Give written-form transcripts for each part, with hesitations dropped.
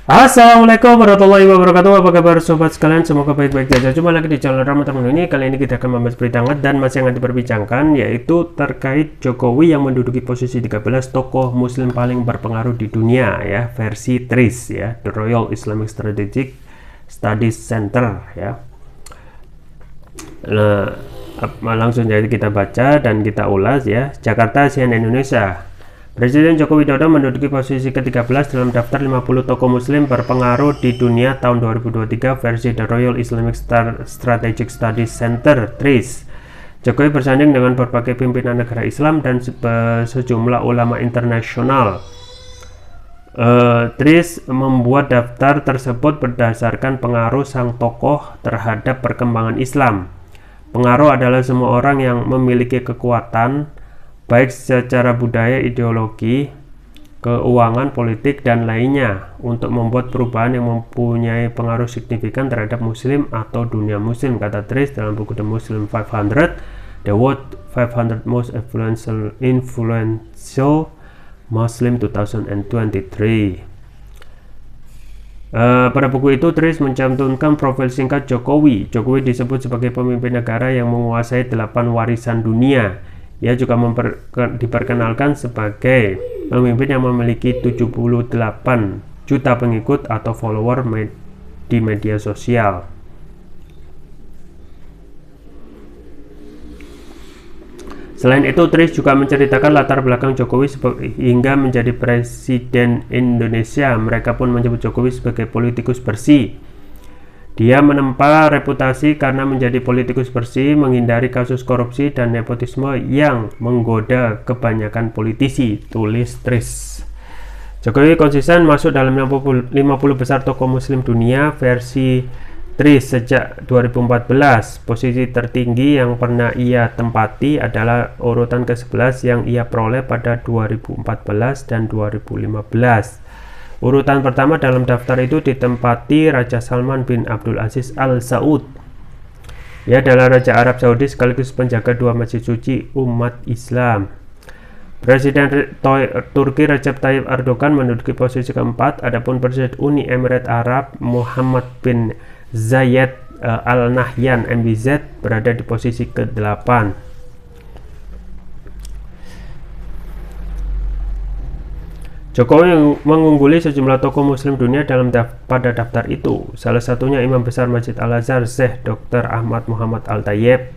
Assalamualaikum warahmatullahi wabarakatuh. Apa kabar sobat sekalian? Semoga baik-baik saja. Jumpa lagi di channel Rama Temen ini. Kali ini kita akan membahas berita hangat dan masih hangat diperbincangkan, yaitu terkait Jokowi yang menduduki posisi 13 tokoh muslim paling berpengaruh di dunia ya, versi TRIS ya, The Royal Islamic Strategic Studies Center ya. Langsung jadi kita baca dan kita ulas ya. Jakarta, CNN Indonesia. Presiden Joko Widodo menduduki posisi ke-13 dalam daftar 50 tokoh muslim berpengaruh di dunia tahun 2023 versi The Royal Islamic Strategic Studies Center (TRIS). Jokowi bersanding dengan berbagai pimpinan negara Islam dan sejumlah ulama internasional. TRIS membuat daftar tersebut berdasarkan pengaruh sang tokoh terhadap perkembangan Islam. Pengaruh adalah semua orang yang memiliki kekuatan baik secara budaya, ideologi, keuangan, politik, dan lainnya untuk membuat perubahan yang mempunyai pengaruh signifikan terhadap muslim atau dunia muslim, kata TRIS dalam buku The Muslim 500, The World 500 Most Influential Muslim 2023. Pada buku itu TRIS mencantumkan profil singkat Jokowi. Jokowi disebut sebagai pemimpin negara yang menguasai 8 warisan dunia. Ia juga diperkenalkan sebagai pemimpin yang memiliki 78 juta pengikut atau follower di media sosial. Selain itu, TRIS juga menceritakan latar belakang Jokowi hingga menjadi presiden Indonesia. Mereka pun menyebut Jokowi sebagai politikus bersih. Dia menempa reputasi karena menjadi politikus bersih, menghindari kasus korupsi dan nepotisme yang menggoda kebanyakan politisi, tulis TRIS. Jokowi konsisten masuk dalam 50 besar tokoh muslim dunia versi TRIS sejak 2014. Posisi tertinggi yang pernah ia tempati adalah urutan ke-11 yang ia peroleh pada 2014 dan 2015. Urutan pertama dalam daftar itu ditempati Raja Salman bin Abdul Aziz Al Saud. Ia adalah Raja Arab Saudi sekaligus penjaga dua masjid suci umat Islam. Presiden Turki Recep Tayyip Erdogan menduduki posisi keempat, adapun Presiden Uni Emirat Arab Muhammad bin Zayed Al Nahyan MBZ berada di posisi ke-8. Jokowi mengungguli sejumlah tokoh muslim dunia pada daftar itu. Salah satunya Imam Besar Masjid Al-Azhar Syekh Dr. Ahmad Muhammad Al-Tayyib.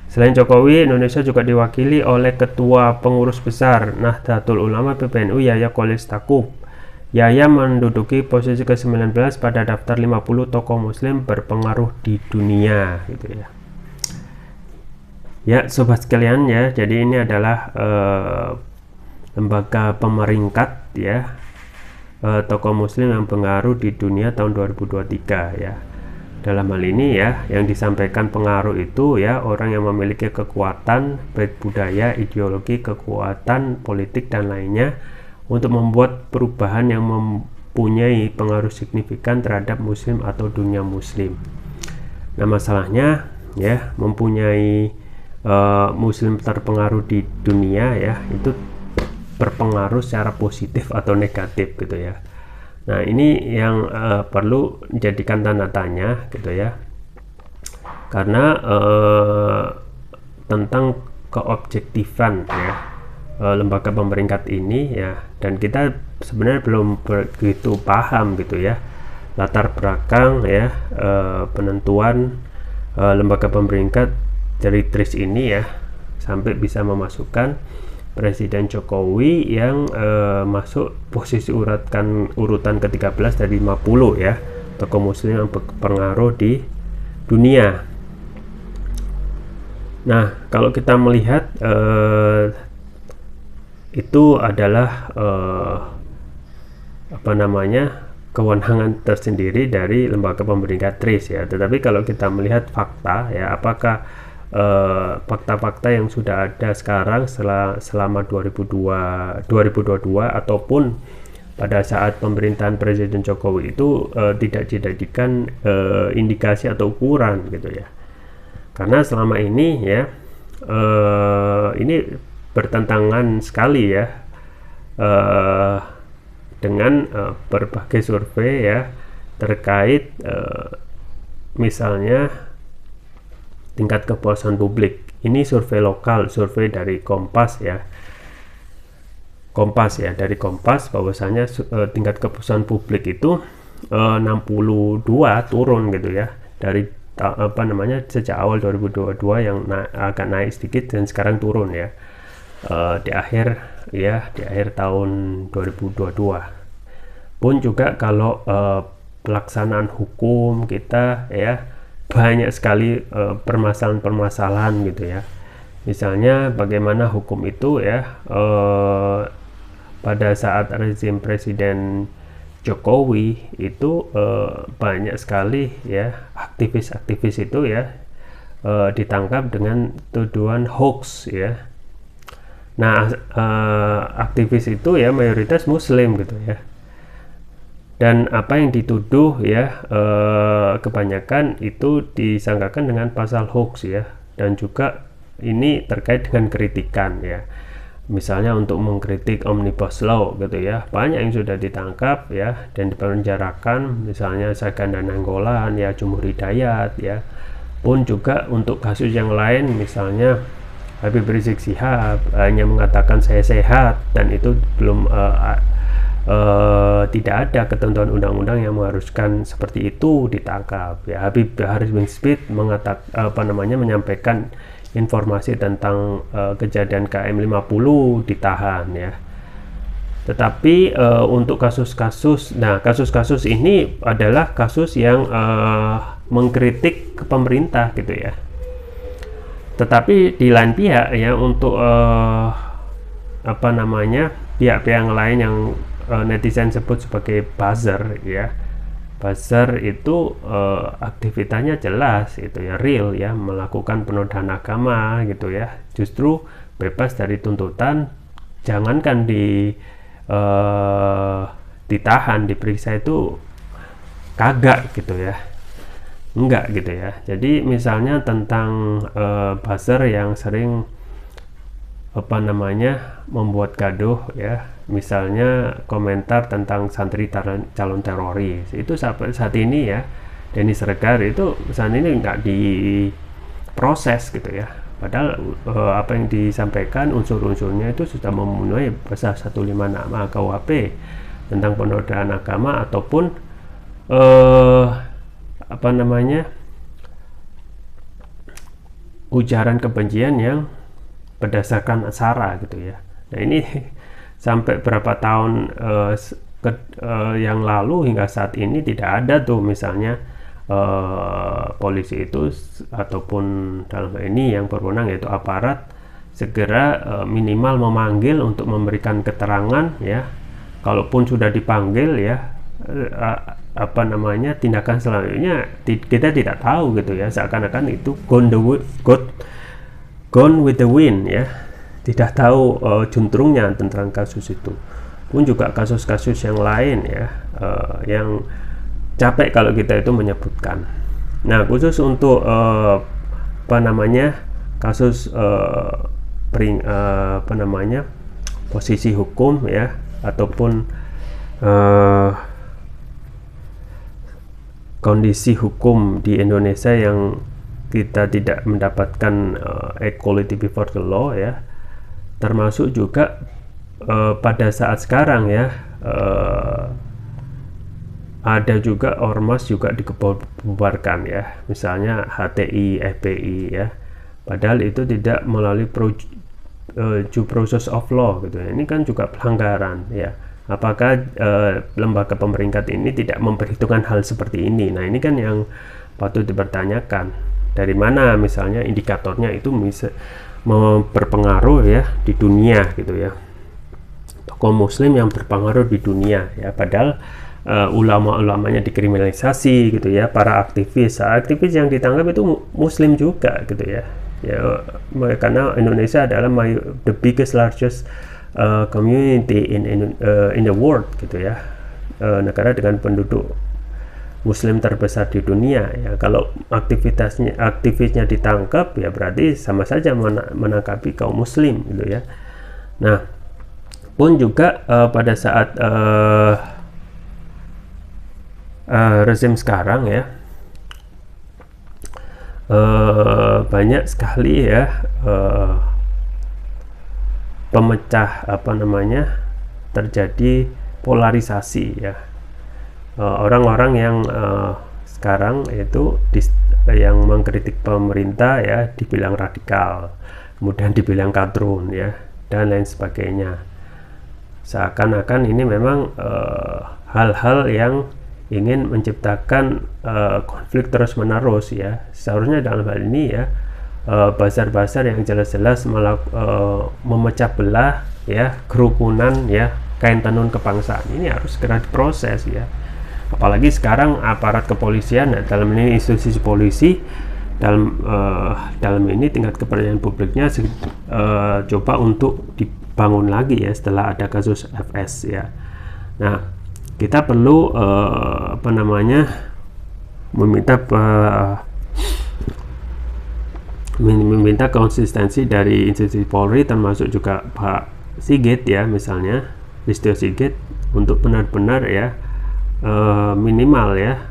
Selain Jokowi, Indonesia juga diwakili oleh Ketua Pengurus Besar Nahdlatul Ulama PBNU Yahya Khalil Stakuf. Yahya menduduki posisi ke-19 pada daftar 50 tokoh muslim berpengaruh di dunia gitu ya. Ya, sobat sekalian ya, jadi ini adalah lembaga pemeringkat ya tokoh muslim yang pengaruh di dunia tahun 2023 ya. Dalam hal ini ya, yang disampaikan pengaruh itu ya orang yang memiliki kekuatan baik budaya, ideologi, kekuatan politik dan lainnya untuk membuat perubahan yang mempunyai pengaruh signifikan terhadap muslim atau dunia muslim. Nah, masalahnya ya, mempunyai muslim terpengaruh di dunia ya, itu berpengaruh secara positif atau negatif gitu ya. Nah, ini yang perlu dijadikan tanda tanya gitu ya, karena tentang keobjektifan ya lembaga pemeringkat ini ya, dan kita sebenarnya belum begitu paham gitu ya latar belakang ya penentuan lembaga pemeringkat dari TRIS ini ya, sampai bisa memasukkan Presiden Jokowi yang masuk posisi urutan ke-13 dari 50 ya tokoh muslim yang berpengaruh di dunia. Nah, kalau kita melihat itu adalah kewenangan tersendiri dari lembaga pemeringkat TRIS ya. Tetapi kalau kita melihat fakta ya, apakah fakta-fakta yang sudah ada sekarang selama 2022 ataupun pada saat pemerintahan Presiden Jokowi itu tidak dijadikan indikasi atau ukuran gitu ya, karena selama ini ya ini bertentangan sekali ya dengan berbagai survei ya terkait misalnya tingkat kepuasan publik. Ini survei lokal, survei dari Kompas ya. Dari Kompas bahwasanya tingkat kepuasan publik itu 62 turun gitu ya. Dari sejak awal 2022 yang agak naik sedikit dan sekarang turun ya. Di akhir tahun 2022. Pun juga kalau pelaksanaan hukum kita ya banyak sekali permasalahan-permasalahan gitu ya. Misalnya bagaimana hukum itu ya pada saat rezim Presiden Jokowi itu banyak sekali ya aktivis-aktivis itu ya ditangkap dengan tuduhan hoax ya. Nah aktivis itu ya mayoritas Muslim gitu ya. Dan apa yang dituduh ya kebanyakan itu disangkakan dengan pasal hoax ya, dan juga ini terkait dengan kritikan ya. Misalnya untuk mengkritik Omnibus Law gitu ya, banyak yang sudah ditangkap ya dan dipenjarakan, misalnya Saganda Nainggolan ya, Jumhur Hidayat ya. Pun juga untuk kasus yang lain, misalnya Habib Rizik Syihab hanya mengatakan saya sehat, dan itu belum tidak ada ketentuan undang-undang yang mengharuskan seperti itu ditangkap ya. Habib Haris bin Smith menyampaikan informasi tentang kejadian KM50 ditahan ya. Tetapi untuk kasus-kasus ini adalah kasus yang mengkritik ke pemerintah gitu ya. Tetapi di lain pihak ya, untuk pihak-pihak yang lain yang netizen sebut sebagai buzzer ya. Buzzer itu aktivitasnya jelas itu ya, real ya, melakukan penodaan agama gitu ya. Justru bebas dari tuntutan, jangankan ditahan, diperiksa itu kagak gitu ya. Enggak gitu ya. Jadi misalnya tentang buzzer yang sering membuat gaduh ya, misalnya komentar tentang santri calon teroris itu saat ini ya, Denny Sregar itu saat ini nggak diproses gitu ya, padahal apa yang disampaikan unsur-unsurnya itu sudah memenuhi pasal 156 KUHP tentang penodaan agama ataupun ujaran kebencian yang berdasarkan sara gitu ya. Nah ini sampai berapa tahun yang lalu hingga saat ini tidak ada tuh misalnya polisi itu ataupun dalam hal ini yang berwenang yaitu aparat segera minimal memanggil untuk memberikan keterangan ya. Kalaupun sudah dipanggil ya tindakan selanjutnya kita tidak tahu gitu ya, seakan-akan itu gone with the wind ya, tidak tahu juntrungnya tentang kasus itu. Pun juga kasus-kasus yang lain ya yang capek kalau kita itu menyebutkan. Nah khusus untuk kasus posisi hukum ya, ataupun kondisi hukum di Indonesia yang kita tidak mendapatkan equality before the law ya, termasuk juga pada saat sekarang ya ada juga ormas juga dikebubarkan ya, misalnya HTI, FPI ya, padahal itu tidak melalui due process of law gitu ya. Ini kan juga pelanggaran ya. Apakah lembaga pemerintah ini tidak memperhitungkan hal seperti ini? Nah ini kan yang patut dipertanyakan. Dari mana misalnya indikatornya itu bisa berpengaruh ya di dunia gitu ya, tokoh muslim yang berpengaruh di dunia ya, padahal ulama-ulamanya dikriminalisasi gitu ya, para aktivis yang ditangkap itu muslim juga gitu ya, karena Indonesia adalah the biggest largest community in the world gitu ya, negara dengan penduduk muslim terbesar di dunia ya. Kalau aktivisnya ditangkap ya berarti sama saja menangkapi kaum muslim gitu ya. Nah Pun juga pada saat rezim sekarang ya, banyak sekali ya pemecah terjadi polarisasi ya. Orang-orang yang sekarang itu yang mengkritik pemerintah ya dibilang radikal, kemudian dibilang kadrun ya, dan lain sebagainya. Seakan-akan ini memang hal-hal yang ingin menciptakan konflik terus-menerus ya. Seharusnya dalam hal ini ya buzzer-buzzer yang jelas-jelas memecah belah ya, kerukunan ya, kain tenun kebangsaan ini harus segera diproses ya. Apalagi sekarang aparat kepolisian, dalam ini institusi polisi, dalam ini tingkat kepercayaan publiknya coba untuk dibangun lagi ya setelah ada kasus FS ya. Nah, kita perlu meminta konsistensi dari institusi Polri, termasuk juga Pak Sigit ya, misalnya Listio Sigit, untuk benar-benar ya minimal ya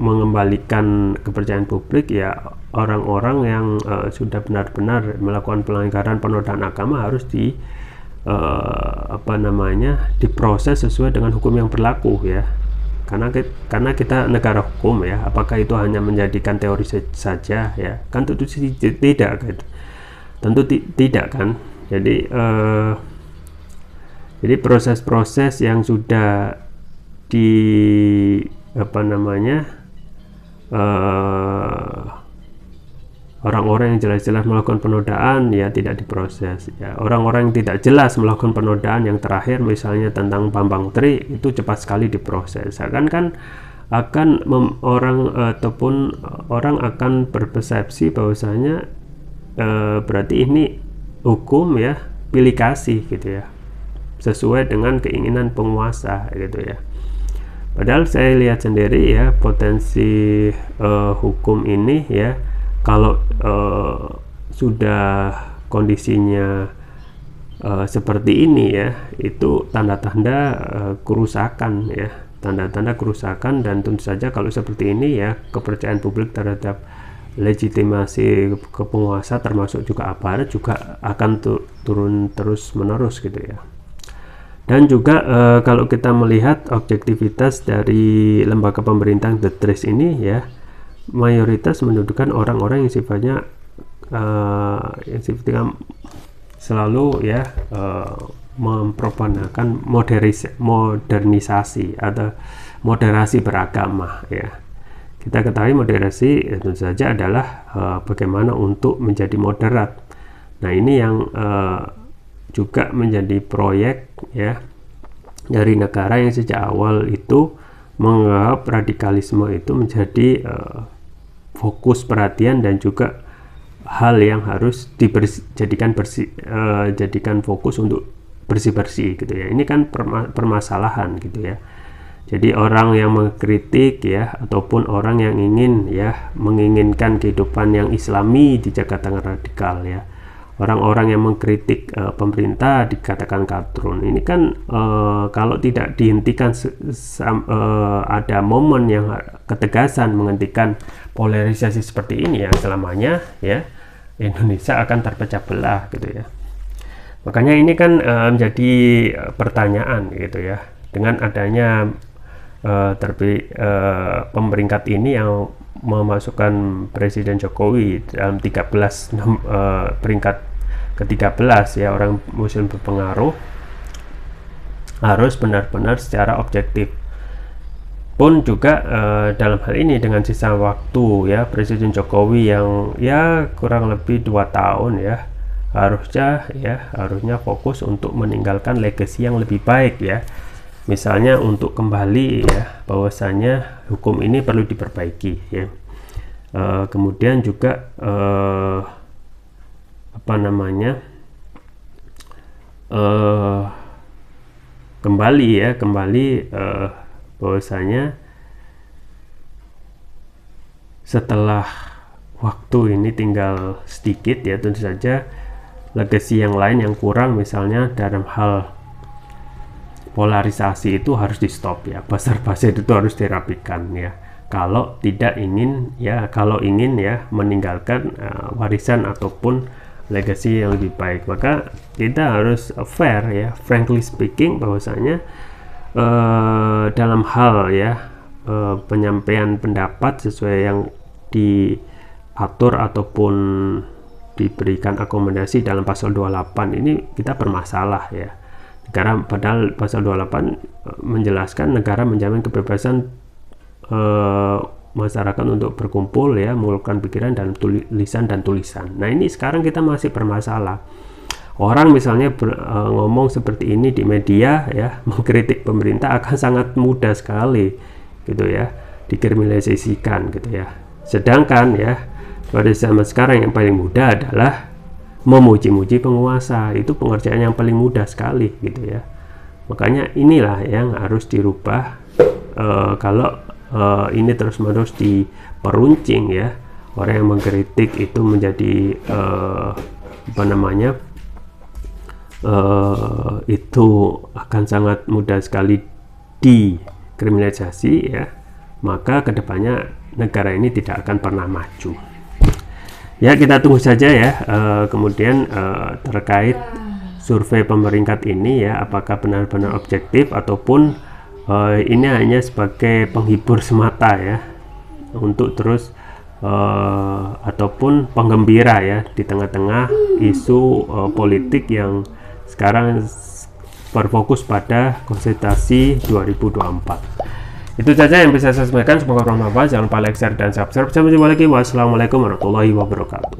mengembalikan kepercayaan publik ya. Orang-orang yang sudah benar-benar melakukan pelanggaran penodaan agama harus diproses sesuai dengan hukum yang berlaku ya, karena kita negara hukum ya. Apakah itu hanya menjadikan teori saja ya, kan tentu tidak kan, tidak kan. Jadi proses-proses yang sudah orang-orang yang jelas-jelas melakukan penodaan ya tidak diproses ya. Orang-orang yang tidak jelas melakukan penodaan, yang terakhir misalnya tentang Bambang Tri, itu cepat sekali diproses. Orang akan berpersepsi bahwasanya berarti ini hukum ya, pilih kasih gitu ya, sesuai dengan keinginan penguasa gitu ya. Padahal saya lihat sendiri ya, potensi hukum ini ya, kalau sudah kondisinya seperti ini ya, itu tanda-tanda kerusakan ya, tanda-tanda kerusakan. Dan tentu saja kalau seperti ini ya, kepercayaan publik terhadap legitimasi ke penguasa termasuk juga aparat juga akan turun terus menerus gitu ya. Dan juga kalau kita melihat objektivitas dari lembaga pemerintahan The Trace ini ya, mayoritas mendudukan orang-orang yang sifatnya selalu ya mempropagandakan modernisasi atau moderasi beragama ya. Kita ketahui moderasi tentu saja adalah bagaimana untuk menjadi moderat. Nah, ini yang juga menjadi proyek ya dari negara yang sejak awal itu menganggap radikalisme itu menjadi fokus perhatian dan juga hal yang harus jadikan fokus untuk bersih-bersih gitu ya. Ini kan permasalahan gitu ya. Jadi orang yang mengkritik ya, ataupun orang yang menginginkan kehidupan yang islami dikatakan radikal ya. Orang-orang yang mengkritik pemerintah dikatakan kadrun. Ini kan kalau tidak dihentikan ada momen yang ketegasan menghentikan polarisasi seperti ini ya, selamanya ya Indonesia akan terpecah belah gitu ya. Makanya ini kan menjadi pertanyaan gitu ya, dengan adanya pemeringkat ini yang memasukkan Presiden Jokowi dalam 13 peringkat ke-13 ya, orang muslim berpengaruh, harus benar-benar secara objektif. Pun juga dalam hal ini dengan sisa waktu ya, Presiden Jokowi yang ya kurang lebih 2 tahun ya, harusnya fokus untuk meninggalkan legacy yang lebih baik ya. Misalnya untuk kembali ya, bahwasanya hukum ini perlu diperbaiki ya. Kemudian juga kembali bahwasanya setelah waktu ini tinggal sedikit ya, tentu saja legacy yang lain yang kurang, misalnya dalam hal polarisasi itu harus di stop ya, buzzer itu harus dirapikan ya. Kalau ingin ya meninggalkan warisan ataupun legacy yang lebih baik, maka kita harus fair ya, frankly speaking, bahwasanya dalam hal ya penyampaian pendapat sesuai yang diatur ataupun diberikan akomodasi dalam pasal 28 ini kita bermasalah ya. Padahal pasal 28 menjelaskan negara menjamin kebebasan masyarakat untuk berkumpul ya, mengulurkan pikiran dan lisan dan tulisan. Nah, ini sekarang kita masih bermasalah. Orang misalnya ngomong seperti ini di media ya, mengkritik pemerintah akan sangat mudah sekali gitu ya, dikriminalisasikan gitu ya. Sedangkan ya pada zaman sekarang yang paling mudah adalah memuji-muji penguasa. Itu pengerjaan yang paling mudah sekali gitu ya. Makanya inilah yang harus dirubah kalau ini terus-menerus diperuncing ya. Orang yang mengkritik itu menjadi itu akan sangat mudah sekali dikriminalisasi ya. Maka kedepannya negara ini tidak akan pernah maju. Ya, kita tunggu saja ya. Kemudian terkait survei pemeringkat ini ya, apakah benar-benar objektif ataupun ini hanya sebagai penghibur semata ya, untuk terus ataupun penggembira ya di tengah-tengah isu politik yang sekarang berfokus pada konsultasi 2024. Itu saja yang bisa saya sampaikan, semoga bermanfaat. Jangan lupa like, share, dan subscribe. Sampai jumpa lagi. Wassalamualaikum warahmatullahi wabarakatuh.